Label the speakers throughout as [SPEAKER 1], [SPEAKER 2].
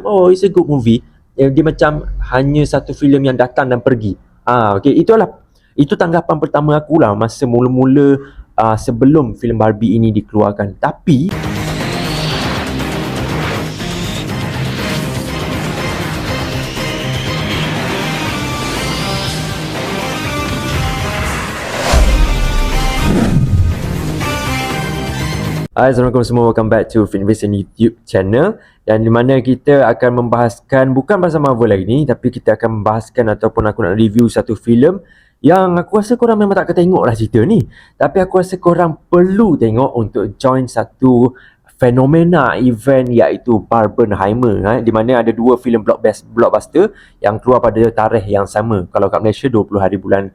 [SPEAKER 1] oh, it's a good movie. Dia macam hanya satu filem yang datang dan pergi. Okay, itu tanggapan pertama aku lah masa mula-mula sebelum filem Barbie ini dikeluarkan. Tapi Assalamualaikum semua, welcome back to Finvision YouTube channel, dan di mana kita akan membahaskan bukan pasal Marvel lagi ni, tapi kita akan membahaskan ataupun aku nak review satu filem yang aku rasa korang memang tak akan tengok lah cerita ni, tapi aku rasa korang perlu tengok untuk join satu fenomena event iaitu Barbenheimer, di mana ada dua filem blockbuster yang keluar pada tarikh yang sama. Kalau kat Malaysia 20 hari bulan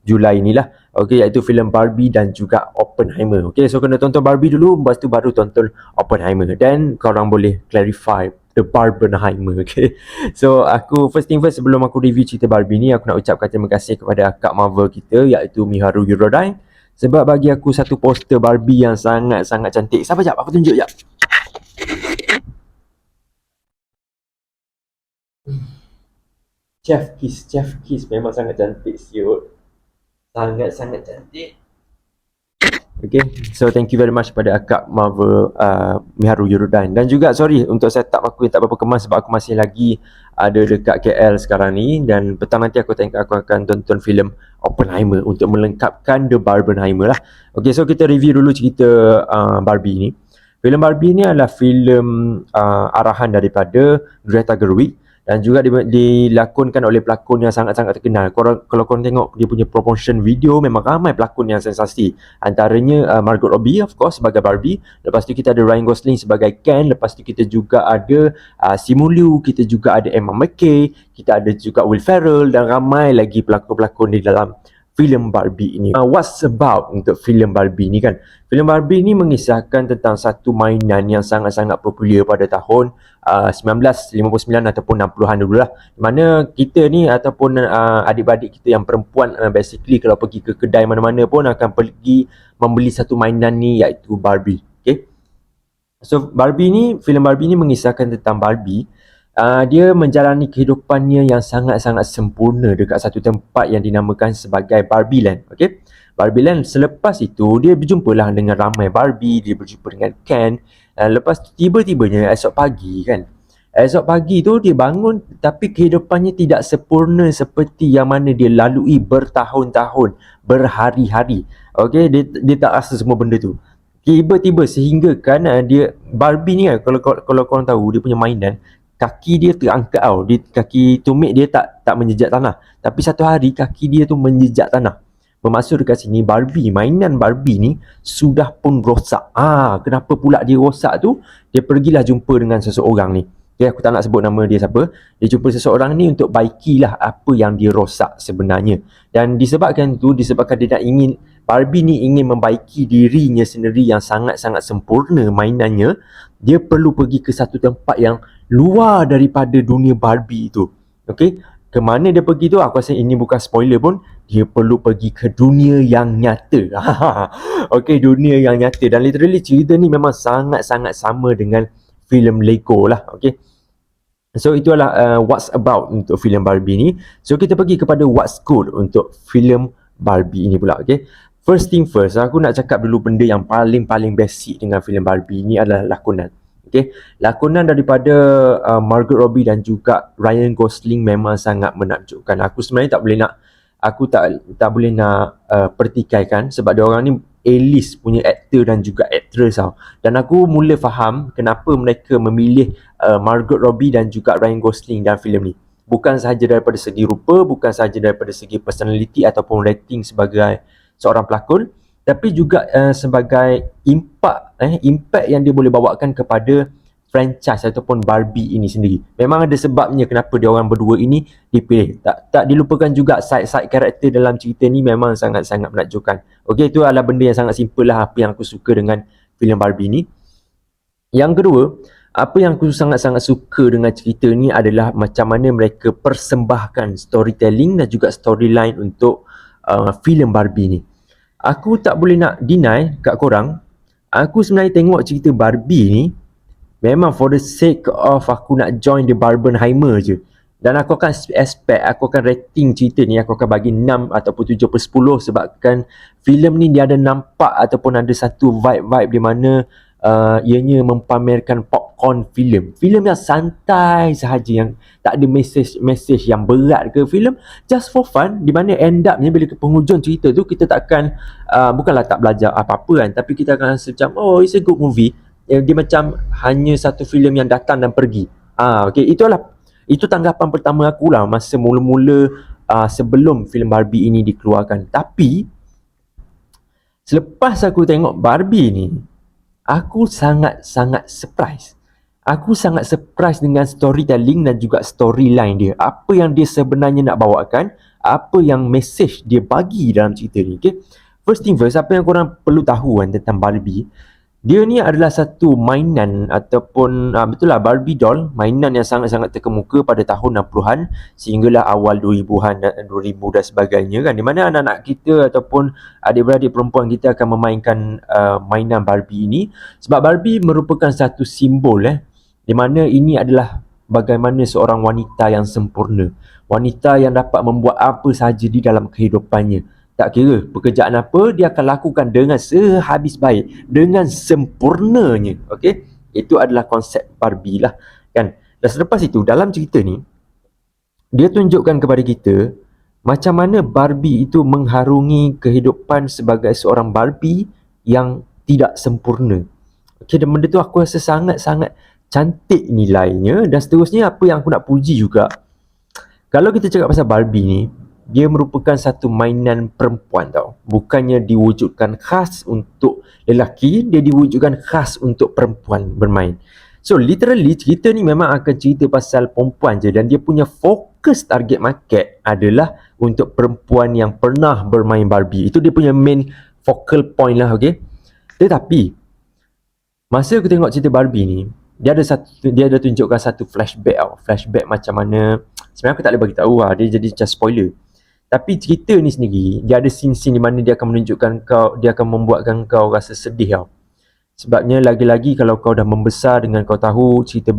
[SPEAKER 1] Julai inilah. Okey, iaitu filem Barbie dan juga Oppenheimer. Okey, so kena tonton Barbie dulu, lepas tu baru tonton Oppenheimer. Dan korang boleh clarify the Barbenheimer. Okey. So aku first thing first, sebelum aku review cerita Barbie ni, aku nak ucapkan terima kasih kepada Kak Marvel kita iaitu Miharu Eurodyne sebab bagi aku satu poster Barbie yang sangat-sangat cantik. Sabar jap, aku tunjuk jap. Chef Kiss memang sangat cantik siut. Sangat-sangat cantik. Okay, so thank you very much kepada Akak Marvel Miharu Eurodyne. Dan juga sorry untuk setup aku yang tak berapa kemas sebab aku masih lagi ada dekat KL sekarang ni, dan petang nanti aku akan tonton filem Oppenheimer untuk melengkapkan The Barbenheimer lah. Okay, so kita review dulu cerita Barbie ni. Filem Barbie ni adalah filem arahan daripada Greta Gerwig dan juga dilakonkan oleh pelakon yang sangat-sangat terkenal. Kalau korang tengok dia punya promotion video, memang ramai pelakon yang sensasi. Antaranya Margot Robbie of course sebagai Barbie, lepas tu kita ada Ryan Gosling sebagai Ken, lepas tu kita juga ada Simu Liu, kita juga ada Emma Mackey, kita ada juga Will Ferrell dan ramai lagi pelakon-pelakon di dalam filem Barbie ini. What's about untuk filem Barbie ni kan? Filem Barbie ni mengisahkan tentang satu mainan yang sangat-sangat popular pada tahun 1959 ataupun 60-an dulu lah. Mana kita ni ataupun adik-adik kita yang perempuan basically kalau pergi ke kedai mana-mana pun akan pergi membeli satu mainan ni iaitu Barbie. Okay? So filem Barbie ni mengisahkan tentang Barbie. Dia menjalani kehidupannya yang sangat-sangat sempurna dekat satu tempat yang dinamakan sebagai Barbie Land. Okay? Barbie Land. Selepas itu dia berjumpalah dengan ramai Barbie, dia berjumpa dengan Ken. Lepas tu tiba-tibanya esok pagi kan, esok pagi tu dia bangun tapi kehidupannya tidak sempurna seperti yang mana dia lalui bertahun-tahun, berhari-hari. Okay? Dia tak rasa semua benda tu. Tiba-tiba sehingga kan dia Barbie ni kan, kalau korang tahu dia punya mainan, kaki dia terangkat tau. Kaki tumit dia tak menjejak tanah. Tapi satu hari kaki dia tu menjejak tanah. Bermaksud dekat sini mainan Barbie ni sudah pun rosak. Kenapa pula dia rosak tu? Dia pergilah jumpa dengan seseorang ni. Okay, aku tak nak sebut nama dia siapa. Dia jumpa seseorang ni untuk baikilah apa yang dia rosak sebenarnya. Dan disebabkan dia nak ingin Barbie ni ingin membaiki dirinya sendiri yang sangat-sangat sempurna mainannya, dia perlu pergi ke satu tempat yang luar daripada dunia Barbie tu. Okay? Ke mana dia pergi tu, aku rasa ini bukan spoiler pun. Dia perlu pergi ke dunia yang nyata. Okay, dunia yang nyata. Dan literally cerita ni memang sangat-sangat sama dengan filem Lego lah. Okay. So itulah what's about untuk filem Barbie ni. So kita pergi kepada what's good untuk filem Barbie ini pula. Okay. First thing first, aku nak cakap dulu benda yang paling basic dengan filem Barbie ni adalah lakonan. Okay, lakonan daripada Margot Robbie dan juga Ryan Gosling memang sangat menakjubkan. Aku sebenarnya tak boleh nak pertikaikan sebab dia orang ni A-list punya aktor dan juga actress tau. Dan aku mula faham kenapa mereka memilih Margot Robbie dan juga Ryan Gosling dalam filem ni. Bukan sahaja daripada segi rupa, bukan sahaja daripada segi personality ataupun rating sebagai seorang pelakon, tapi juga sebagai impact yang dia boleh bawakan kepada franchise ataupun Barbie ini sendiri. Memang ada sebabnya kenapa dia orang berdua ini dipilih. Tak dilupakan juga side karakter dalam cerita ni memang sangat-sangat menakjubkan. Okey, itu adalah benda yang sangat simple lah apa yang aku suka dengan filem Barbie ni. Yang kedua, apa yang aku sangat-sangat suka dengan cerita ni adalah macam mana mereka persembahkan storytelling dan juga storyline untuk filem Barbie ni. Aku tak boleh nak deny kat korang, aku sebenarnya tengok cerita Barbie ni memang for the sake of aku nak join the Barbenheimer je. Dan aku akan expect, aku akan rating cerita ni, aku akan bagi 6 ataupun 7/10 sebabkan filem ni dia ada nampak ataupun ada satu vibe-vibe di mana ianya mempamerkan popcorn filem. Filem yang santai sahaja, yang tak ada message yang berat ke, filem just for fun, di mana end upnya bila ke penghujung cerita tu kita takkan bukanlah tak belajar apa-apa kan, tapi kita akan rasa macam oh it's a good movie. Dia macam hanya satu filem yang datang dan pergi. Okay, itu tanggapan pertama aku lah masa mula-mula sebelum filem Barbie ini dikeluarkan. Tapi selepas aku tengok Barbie ni, aku sangat-sangat surprise. Aku sangat surprise dengan storytelling dan juga storyline dia. Apa yang dia sebenarnya nak bawakan, apa yang message dia bagi dalam cerita ni. Okay? First thing first, apa yang korang perlu tahu kan tentang Barbie, dia ni adalah satu mainan ataupun betul lah, Barbie doll, mainan yang sangat-sangat terkemuka pada tahun 60-an sehinggalah awal 2000-an dan 2000 dan sebagainya kan, di mana anak-anak kita ataupun adik-beradik perempuan kita akan memainkan mainan Barbie ini, sebab Barbie merupakan satu simbol di mana ini adalah bagaimana seorang wanita yang sempurna, wanita yang dapat membuat apa sahaja di dalam kehidupannya. Tak kira pekerjaan apa, dia akan lakukan dengan sehabis baik, dengan sempurnanya. Okay? Itu adalah konsep Barbie lah kan. Dan selepas itu, dalam cerita ni, dia tunjukkan kepada kita macam mana Barbie itu mengharungi kehidupan sebagai seorang Barbie yang tidak sempurna. Okay, dan benda tu aku rasa sangat-sangat cantik nilainya. Dan seterusnya, apa yang aku nak puji juga, kalau kita cakap pasal Barbie ni, dia merupakan satu mainan perempuan tau. Bukannya diwujudkan khas untuk lelaki, dia diwujudkan khas untuk perempuan bermain. So literally cerita ni memang akan cerita pasal perempuan je, dan dia punya fokus target market adalah untuk perempuan yang pernah bermain Barbie. Itu dia punya main focal point lah, okay. Tetapi masa aku tengok cerita Barbie ni, dia ada tunjukkan satu flashback tau. Flashback macam mana, sebenarnya aku tak boleh bagi tahu lah, dia jadi macam spoiler. Tapi cerita ni sendiri, dia ada scene-scene di mana dia akan menunjukkan kau, dia akan membuatkan kau rasa sedih tau. Sebabnya lagi-lagi kalau kau dah membesar dengan kau tahu cerita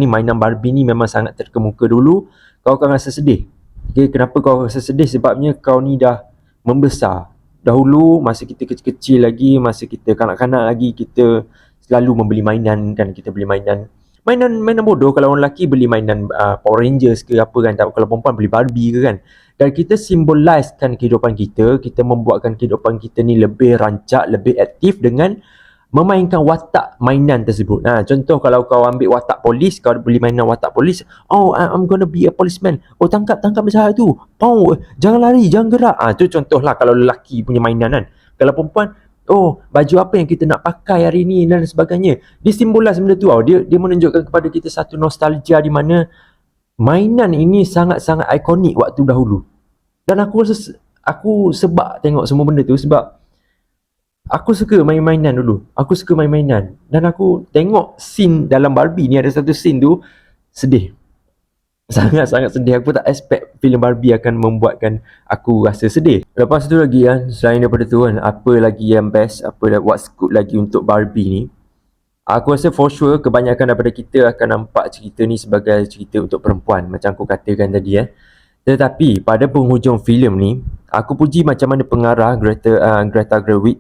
[SPEAKER 1] mainan Barbie ni memang sangat terkemuka dulu, kau akan rasa sedih. Okay, kenapa kau rasa sedih? Sebabnya kau ni dah membesar. Dahulu masa kita kecil-kecil lagi, masa kita kanak-kanak lagi, kita selalu membeli mainan kan, kita beli mainan bodoh. Kalau orang lelaki beli mainan Power Rangers ke apa kan, kalau perempuan beli Barbie ke kan. Dan kita symbolizekan kehidupan kita, kita membuatkan kehidupan kita ni lebih rancak, lebih aktif dengan memainkan watak mainan tersebut. Contoh kalau kau ambil watak polis, kau beli mainan watak polis, oh I'm gonna be a policeman. Oh tangkap penjahat tu. Oh jangan lari, jangan gerak. Tu contohlah kalau lelaki punya mainan kan. Kalau perempuan, oh baju apa yang kita nak pakai hari ni dan sebagainya. Dia simbolize benda tu tau. Dia menunjukkan kepada kita satu nostalgia di mana mainan ini sangat-sangat ikonik waktu dahulu. Dan aku rasa aku sebab tengok semua benda tu sebab aku suka main-mainan dulu. Aku suka main-mainan. Dan aku tengok scene dalam Barbie ni, ada satu scene tu sedih. Sangat-sangat sedih. Aku tak expect filem Barbie akan membuatkan aku rasa sedih. Lepas tu lagi selain daripada tu kan, apa lagi yang best, what's good lagi untuk Barbie ni, aku rasa for sure kebanyakan daripada kita akan nampak cerita ni sebagai cerita untuk perempuan, macam aku katakan tadi Tetapi pada penghujung filem ni, aku puji macam mana pengarah Greta Gerwig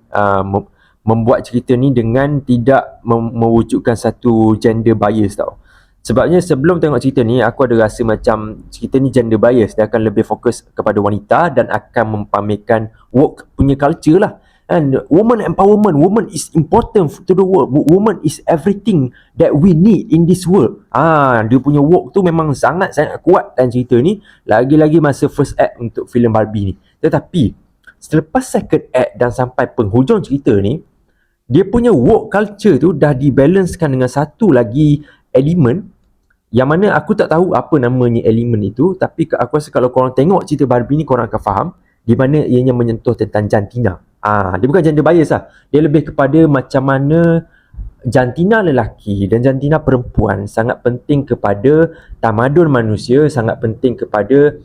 [SPEAKER 1] membuat cerita ni dengan tidak mewujudkan satu gender bias tau. Sebabnya sebelum tengok cerita ni, aku ada rasa macam cerita ni gender bias. Dia akan lebih fokus kepada wanita dan akan mempamerkan work punya culture lah. And woman empowerment, woman is important to the world, woman is everything that we need in this world. Dia punya work tu memang sangat-sangat kuat dalam cerita ni, lagi-lagi masa first act untuk filem Barbie ni. Tetapi selepas second act dan sampai penghujung cerita ni, dia punya work culture tu dah dibalancekan dengan satu lagi elemen yang mana aku tak tahu apa namanya elemen itu, tapi aku rasa kalau korang tengok cerita Barbie ni, korang akan faham di mana ianya menyentuh tentang jantina. Dia bukan gender bias lah. Dia lebih kepada macam mana jantina lelaki dan jantina perempuan sangat penting kepada tamadun manusia, sangat penting kepada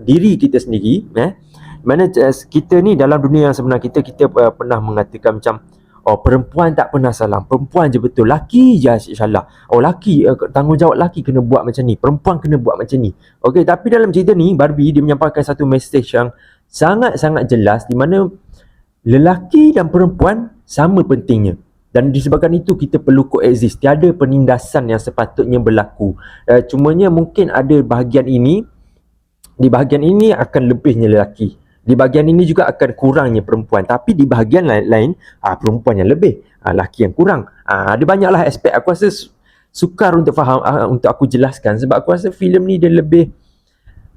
[SPEAKER 1] diri kita sendiri. Mana kita ni dalam dunia yang sebenar kita pernah mengatakan macam, Oh, perempuan tak pernah salah, perempuan je betul, laki je asyik salah. Oh, laki, tanggungjawab laki kena buat macam ni, perempuan kena buat macam ni. Okey, tapi dalam cerita ni Barbie dia menyampaikan satu message yang sangat-sangat jelas, di mana lelaki dan perempuan sama pentingnya. Dan disebabkan itu kita perlu coexist. Tiada penindasan yang sepatutnya berlaku. Cumanya mungkin ada bahagian ini, di bahagian ini akan lebihnya lelaki. Di bahagian ini juga akan kurangnya perempuan. Tapi di bahagian lain, perempuan yang lebih, lelaki yang kurang. Ada banyaklah aspek. Aku rasa sukar untuk faham, untuk aku jelaskan. Sebab aku rasa filem ni dia lebih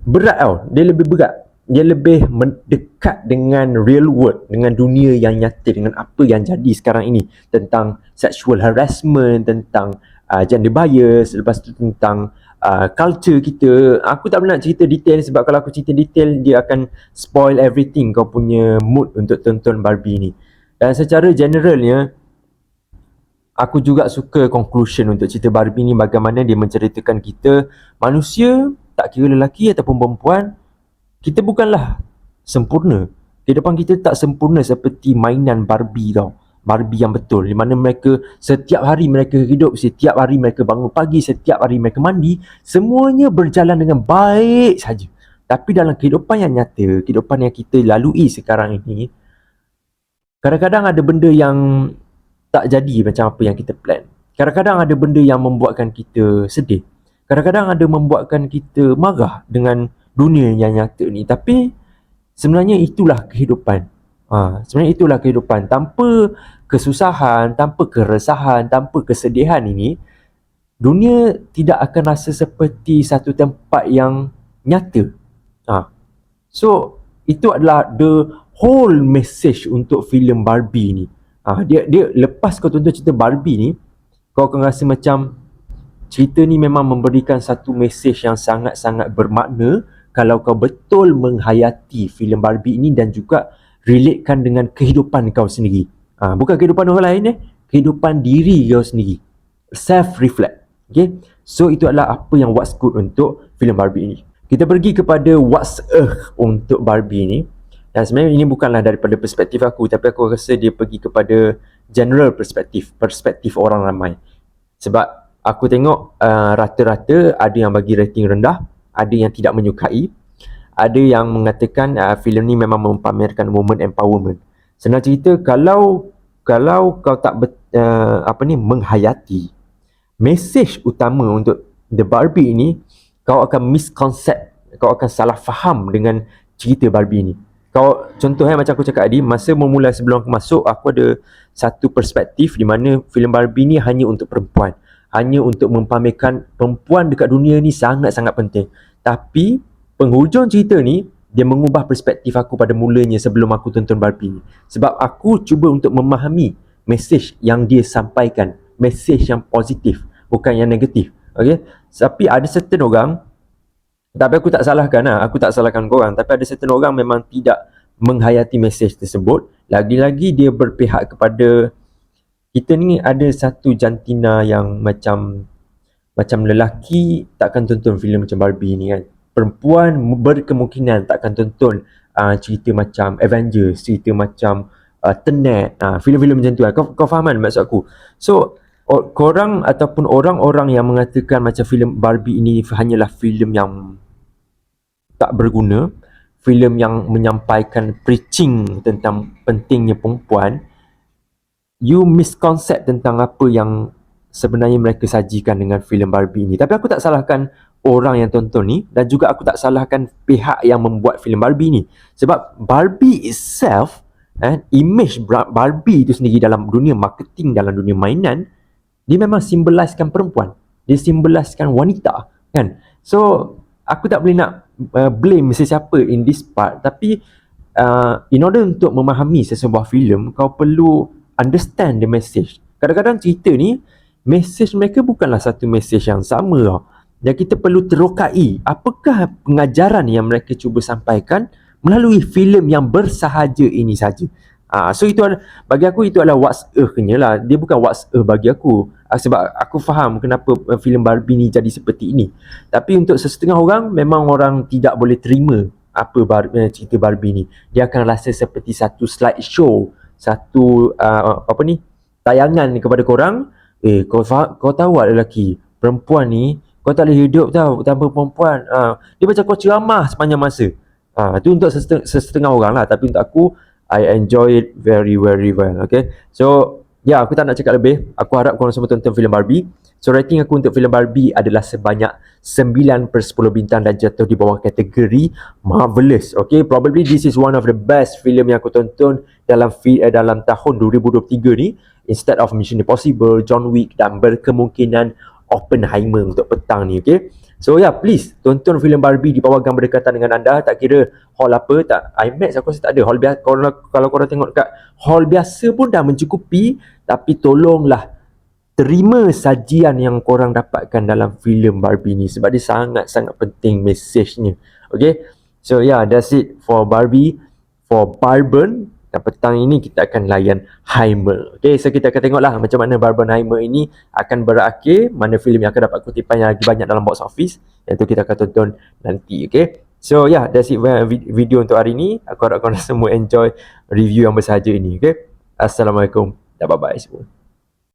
[SPEAKER 1] berat tau. Dia lebih berat. Dia lebih mendekat dengan real world, dengan dunia yang nyata, dengan apa yang jadi sekarang ini, tentang sexual harassment, tentang gender bias, lepas tu tentang culture kita. Aku tak nak cerita detail, sebab kalau aku cerita detail dia akan spoil everything kau punya mood untuk tonton Barbie ni. Dan secara generalnya, aku juga suka conclusion untuk cerita Barbie ni, bagaimana dia menceritakan kita manusia, tak kira lelaki ataupun perempuan, kita bukanlah sempurna. Kehidupan kita tak sempurna seperti mainan Barbie tau. Barbie yang betul, di mana mereka setiap hari mereka hidup, setiap hari mereka bangun pagi, setiap hari mereka mandi, semuanya berjalan dengan baik saja. Tapi dalam kehidupan yang nyata, kehidupan yang kita lalui sekarang ini, kadang-kadang ada benda yang tak jadi macam apa yang kita plan. Kadang-kadang ada benda yang membuatkan kita sedih. Kadang-kadang ada membuatkan kita marah dengan dunia yang nyata ni. Tapi sebenarnya itulah kehidupan. Sebenarnya itulah kehidupan. Tanpa kesusahan, tanpa keresahan, tanpa kesedihan ini, dunia tidak akan rasa seperti satu tempat yang nyata. So, itu adalah the whole message untuk filem Barbie ni. Dia lepas kau tonton cerita Barbie ni, kau akan rasa macam cerita ni memang memberikan satu message yang sangat-sangat bermakna kalau kau betul menghayati filem Barbie ini dan juga relatekan dengan kehidupan kau sendiri. Bukan kehidupan orang lain, kehidupan diri kau sendiri. Self-reflect. Okay? So, itu adalah apa yang what's good untuk filem Barbie ini. Kita pergi kepada what's untuk Barbie ni. Dan sebenarnya ini bukanlah daripada perspektif aku, tapi aku rasa dia pergi kepada general perspektif orang ramai. Sebab aku tengok rata-rata ada yang bagi rating rendah, ada yang tidak menyukai, ada yang mengatakan filem ni memang mempamerkan woman empowerment. Senang cerita, kalau kau tak menghayati message utama untuk The Barbie ini, kau akan misconcept, kau akan salah faham dengan cerita Barbie ni. Contohnya macam aku cakap tadi, masa memulai sebelum aku masuk, aku ada satu perspektif di mana filem Barbie ni hanya untuk perempuan, hanya untuk mempamerkan perempuan dekat dunia ni sangat-sangat penting. Tapi penghujung cerita ni, dia mengubah perspektif aku pada mulanya sebelum aku tonton Barbie ni. Sebab aku cuba untuk memahami message yang dia sampaikan, message yang positif, bukan yang negatif. Okay? Tapi ada certain orang, tapi aku tak salahkan aku tak salahkan korang, tapi ada certain orang memang tidak menghayati message tersebut. Lagi-lagi dia berpihak kepada kita ni. Ada satu jantina yang macam lelaki takkan tonton filem macam Barbie ni kan. Perempuan berkemungkinan takkan tonton cerita macam Avengers, cerita macam Tenet, filem-filem macam tu kan. Kau faham kan maksud aku? So korang ataupun orang-orang yang mengatakan macam filem Barbie ini hanyalah filem yang tak berguna, filem yang menyampaikan preaching tentang pentingnya perempuan, you misconcept tentang apa yang sebenarnya mereka sajikan dengan filem Barbie ini. Tapi aku tak salahkan orang yang tonton ni, dan juga aku tak salahkan pihak yang membuat filem Barbie ni. Sebab Barbie itself, image Barbie itu sendiri dalam dunia marketing, dalam dunia mainan, dia memang simboliskan perempuan. Dia simboliskan wanita, kan? So, aku tak boleh nak blame sesiapa in this part. Tapi in order untuk memahami sesebuah filem, kau perlu understand the message. Kadang-kadang cerita ni, message mereka bukanlah satu message yang sama tau. Dan kita perlu terokai apakah pengajaran yang mereka cuba sampaikan melalui filem yang bersahaja ini saja. So itu bagi aku itu adalah what's nya lah. Dia bukan what's bagi aku. Sebab aku faham kenapa filem Barbie ni jadi seperti ini. Tapi untuk sesetengah orang, memang orang tidak boleh terima apa cerita Barbie ni. Dia akan rasa seperti satu slide show, satu apa ni, tayangan ni kepada korang. Kau tahu tak lelaki, perempuan ni kau tak boleh hidup tau tanpa perempuan. Dia macam kau ceramah sepanjang masa. Tu untuk setengah orang lah, tapi untuk aku I enjoy it very very well. Okay, so aku tak nak cakap lebih. Aku harap korang semua tonton filem Barbie. So rating aku untuk filem Barbie adalah sebanyak 9/10 bintang dan jatuh di bawah kategori marvelous. Okay, probably this is one of the best filem yang aku tonton dalam tahun 2023 ni, instead of Mission Impossible, John Wick dan berkemungkinan Oppenheimer untuk petang ni. Okay, so please tonton filem Barbie di pawagam berdekatan dengan anda. Tak kira hall apa, tak IMAX aku rasa tak ada. Hall biasa, kalau korang tengok dekat hall biasa pun dah mencukupi, tapi tolonglah terima sajian yang korang dapatkan dalam filem Barbie ni, sebab dia sangat-sangat penting mesejnya. Okay, so that's it for Barbie. For Barben, dan petang ini kita akan layan Heimer. Okay, so kita akan tengoklah macam mana Barbenheimer ini akan berakhir, mana filem yang akan dapat kutipan yang lagi banyak dalam box office, yang tu kita akan tonton nanti. Okay, so that's it video untuk hari ini. Aku harap korang semua enjoy review yang bersahaja ini. Okay, Assalamualaikum dan bye-bye semua.